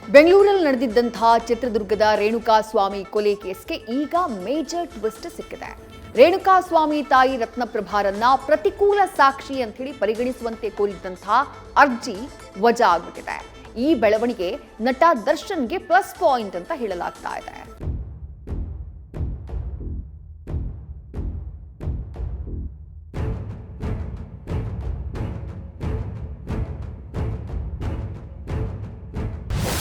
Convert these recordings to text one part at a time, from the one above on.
ಬೆಂಗಳೂರಲ್ಲಿ ನಡೆದಿದ್ದಂತಹ ಚಿತ್ರದುರ್ಗದ ರೇಣುಕಾಸ್ವಾಮಿ ಕೊಲೆ ಕೇಸ್ಗೆ ಈಗ ಮೇಜರ್ ಟ್ವಿಸ್ಟ್ ಸಿಕ್ಕಿದೆ. ರೇಣುಕಾಸ್ವಾಮಿ ತಾಯಿ ರತ್ನಪ್ರಭಾರನ್ನ ಪ್ರತಿಕೂಲ ಸಾಕ್ಷಿ ಅಂತ ಹೇಳಿ ಪರಿಗಣಿಸುವಂತೆ ಕೋರಿದ್ದಂತಹ ಅರ್ಜಿ ವಜಾ ಆಗಿಬಿಟ್ಟಿದೆ. ಈ ಬೆಳವಣಿಗೆ ನಟ ದರ್ಶನ್ಗೆ ಪ್ಲಸ್ ಪಾಯಿಂಟ್ ಅಂತ ಹೇಳಲಾಗ್ತಾ ಇದೆ.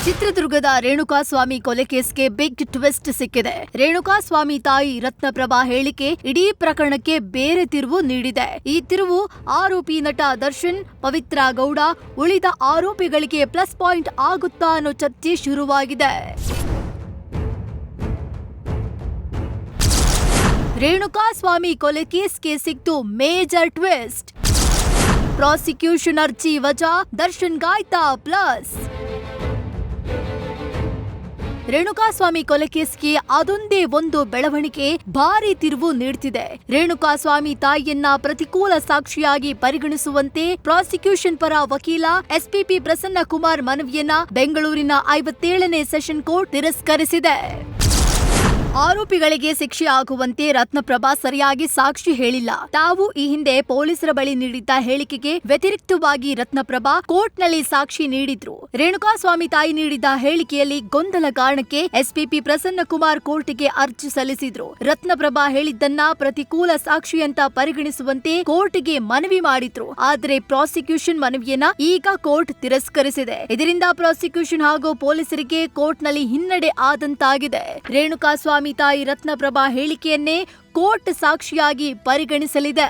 ಚಿತ್ರದುರ್ಗದ ರೇಣುಕಾಸ್ವಾಮಿ ಕೊಲೆ ಕೇಸ್ಗೆ ಬಿಗ್ ಟ್ವಿಸ್ಟ್ ಸಿಕ್ಕಿದೆ. ರೇಣುಕಾಸ್ವಾಮಿ ತಾಯಿ ರತ್ನಪ್ರಭಾ ಹೇಳಿಕೆ ಇಡೀ ಪ್ರಕರಣಕ್ಕೆ ಬೇರೆ ತಿರುವು ನೀಡಿದೆ. ಈ ತಿರುವು ಆರೋಪಿ ನಟ ದರ್ಶನ್, ಪವಿತ್ರ ಗೌಡ, ಉಳಿದ ಆರೋಪಿಗಳಿಗೆ ಪ್ಲಸ್ ಪಾಯಿಂಟ್ ಆಗುತ್ತಾ ಅನ್ನೋ ಚರ್ಚೆ ಶುರುವಾಗಿದೆ. ರೇಣುಕಾಸ್ವಾಮಿ ಕೊಲೆ ಕೇಸ್ಗೆ ಸಿಕ್ತು ಮೇಜರ್ ಟ್ವಿಸ್ಟ್. ಪ್ರಾಸಿಕ್ಯೂಷನ್ ಅರ್ಜಿ ವಜಾ, ದರ್ಶನ್ಗಾಯ್ತಾ ಪ್ಲಸ್. ರೇಣುಕಾಸ್ವಾಮಿ ಕೊಲೆ ಕೇಸ್ಗೆ ಅದೊಂದೇ ಒಂದು ಬೆಳವಣಿಗೆ ಭಾರಿ ತಿರುವು ನೀಡುತ್ತಿದೆ. ರೇಣುಕಾಸ್ವಾಮಿ ತಾಯಿಯನ್ನ ಪ್ರತಿಕೂಲ ಸಾಕ್ಷಿಯಾಗಿ ಪರಿಗಣಿಸುವಂತೆ ಪ್ರಾಸಿಕ್ಯೂಷನ್ ಪರ ವಕೀಲ ಎಸ್ಪಿಪಿ ಪ್ರಸನ್ನ ಕುಮಾರ್ ಮನವಿಯನ್ನ ಬೆಂಗಳೂರಿನ 57ನೇ ಸೆಷನ್ ಕೋರ್ಟ್ ತಿರಸ್ಕರಿಸಿದೆ. ಆರೋಪಿಗಳಿಗೆ ಶಿಕ್ಷೆ ಆಗುವಂತೆ ರತ್ನಪ್ರಭಾ ಸರಿಯಾಗಿ ಸಾಕ್ಷಿ ಹೇಳಿಲ್ಲ. ತಾವು ಈ ಹಿಂದೆ ಪೊಲೀಸರ ಬಳಿ ನೀಡಿದ್ದ ಹೇಳಿಕೆಗೆ ವ್ಯತಿರಿಕ್ತವಾಗಿ ರತ್ನಪ್ರಭಾ ಕೋರ್ಟ್ನಲ್ಲಿ ಸಾಕ್ಷಿ ನೀಡಿದ್ರು. ರೇಣುಕಾಸ್ವಾಮಿ ತಾಯಿ ನೀಡಿದ್ದ ಹೇಳಿಕೆಯಲ್ಲಿ ಗೊಂದಲ ಕಾರಣಕ್ಕೆ ಎಸ್ಪಿಪಿ ಪ್ರಸನ್ನ ಕುಮಾರ್ ಕೋರ್ಟ್ಗೆ ಅರ್ಜಿ ಸಲ್ಲಿಸಿದ್ರು. ರತ್ನಪ್ರಭಾ ಹೇಳಿದ್ದನ್ನ ಪ್ರತಿಕೂಲ ಸಾಕ್ಷಿ ಅಂತ ಪರಿಗಣಿಸುವಂತೆ ಕೋರ್ಟ್ಗೆ ಮನವಿ ಮಾಡಿದ್ರು. ಆದರೆ ಪ್ರಾಸಿಕ್ಯೂಷನ್ ಮನವಿಯನ್ನ ಈಗ ಕೋರ್ಟ್ ತಿರಸ್ಕರಿಸಿದೆ. ಇದರಿಂದ ಪ್ರಾಸಿಕ್ಯೂಷನ್ ಹಾಗೂ ಪೊಲೀಸರಿಗೆ ಕೋರ್ಟ್ನಲ್ಲಿ ಹಿನ್ನಡೆ ಆದಂತಾಗಿದೆ. ರೇಣುಕಾಸ್ವಾಮಿ ತಾಯಿ ರತ್ನಪ್ರಭಾ ಹೇಳಿಕೆಯನ್ನೇ ಕೋರ್ಟ್ ಸಾಕ್ಷಿಯಾಗಿ ಪರಿಗಣಿಸಲಿದೆ.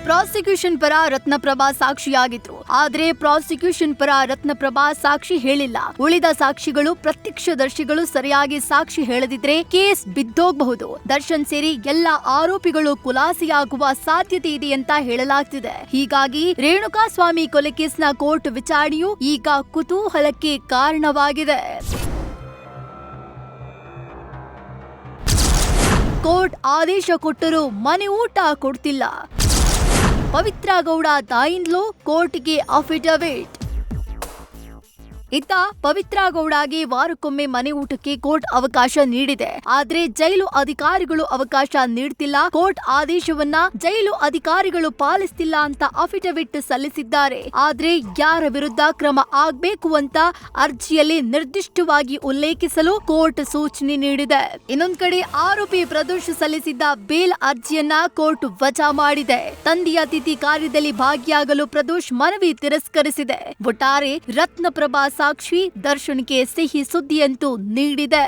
ಪ್ರಾಸಿಕ್ಯೂಷನ್ ಪರ ರತ್ನಪ್ರಭಾ ಸಾಕ್ಷಿಯಾಗಿದ್ರು. ಆದ್ರೆ ಪ್ರಾಸಿಕ್ಯೂಷನ್ ಪರ ರತ್ನಪ್ರಭಾ ಸಾಕ್ಷಿ ಹೇಳಿಲ್ಲ. ಉಳಿದ ಸಾಕ್ಷಿಗಳು, ಪ್ರತ್ಯಕ್ಷದರ್ಶಿಗಳು ಸರಿಯಾಗಿ ಸಾಕ್ಷಿ ಹೇಳದಿದ್ರೆ ಕೇಸ್ ಬಿದ್ದೋಗಬಹುದು. ದರ್ಶನ್ ಸೇರಿ ಎಲ್ಲ ಆರೋಪಿಗಳು ಖುಲಾಸೆಯಾಗುವ ಸಾಧ್ಯತೆ ಇದೆ ಅಂತ ಹೇಳಲಾಗ್ತಿದೆ. ಹೀಗಾಗಿ ರೇಣುಕಾಸ್ವಾಮಿ ಕೊಲೆ ಕೇಸ್ನ ಕೋರ್ಟ್ ವಿಚಾರಣೆಯು ಈಗ ಕುತೂಹಲಕ್ಕೆ ಕಾರಣವಾಗಿದೆ. ಕೋರ್ಟ್ ಆದೇಶ ಕೊಟ್ಟರೂ ಮನೆ ಊಟ ಕೊಡ್ತಿಲ್ಲ. ಪವಿತ್ರ ಗೌಡ ತಾಯಿಂದ್ಲೂ ಕೋರ್ಟ್ಗೆ ಅಫಿಡವಿಟ್. ಇತ್ತ ಪವಿತ್ರ ಗೌಡಗೆ ವಾರಕ್ಕೊಮ್ಮೆ ಮನೆ ಊಟಕ್ಕೆ ಕೋರ್ಟ್ ಅವಕಾಶ ನೀಡಿದೆ. ಆದ್ರೆ ಜೈಲು ಅಧಿಕಾರಿಗಳು ಅವಕಾಶ ನೀಡ್ತಿಲ್ಲ. ಕೋರ್ಟ್ ಆದೇಶವನ್ನ ಜೈಲು ಅಧಿಕಾರಿಗಳು ಪಾಲಿಸ್ತಿಲ್ಲ ಅಂತ ಅಫಿಡವಿಟ್ ಸಲ್ಲಿಸಿದ್ದಾರೆ. ಆದ್ರೆ ಯಾರ ವಿರುದ್ಧ ಕ್ರಮ ಆಗ್ಬೇಕು ಅಂತ ಅರ್ಜಿಯಲ್ಲಿ ನಿರ್ದಿಷ್ಟವಾಗಿ ಉಲ್ಲೇಖಿಸಲು ಕೋರ್ಟ್ ಸೂಚನೆ ನೀಡಿದೆ. ಇನ್ನೊಂದ್ ಕಡೆ ಆರೋಪಿ ಪ್ರದೋಷ್ ಸಲ್ಲಿಸಿದ್ದ ಬೇಲ್ ಅರ್ಜಿಯನ್ನ ಕೋರ್ಟ್ ವಜಾ ಮಾಡಿದೆ. ತಂದೆಯ ತಿಥಿ ಕಾರ್ಯದಲ್ಲಿ ಭಾಗಿಯಾಗಲು ಪ್ರದೋಷ್ ಮನವಿ ತಿರಸ್ಕರಿಸಿದೆ. ಒಟ್ಟಾರೆ ರತ್ನಪ್ರಭಾ ಸಾಕ್ಷಿ ದರ್ಶನ್ಗೆ ಸಿಹಿ ಸುದ್ದಿಯಂತೂ ನೀಡಿದೆ.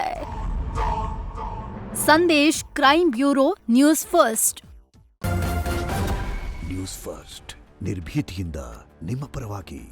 Sandesh, crime bureau, news first. News first ನಿರ್ಭೀತಿಯಿಂದ ನಿಮ್ಮ ಪರವಾಗಿ.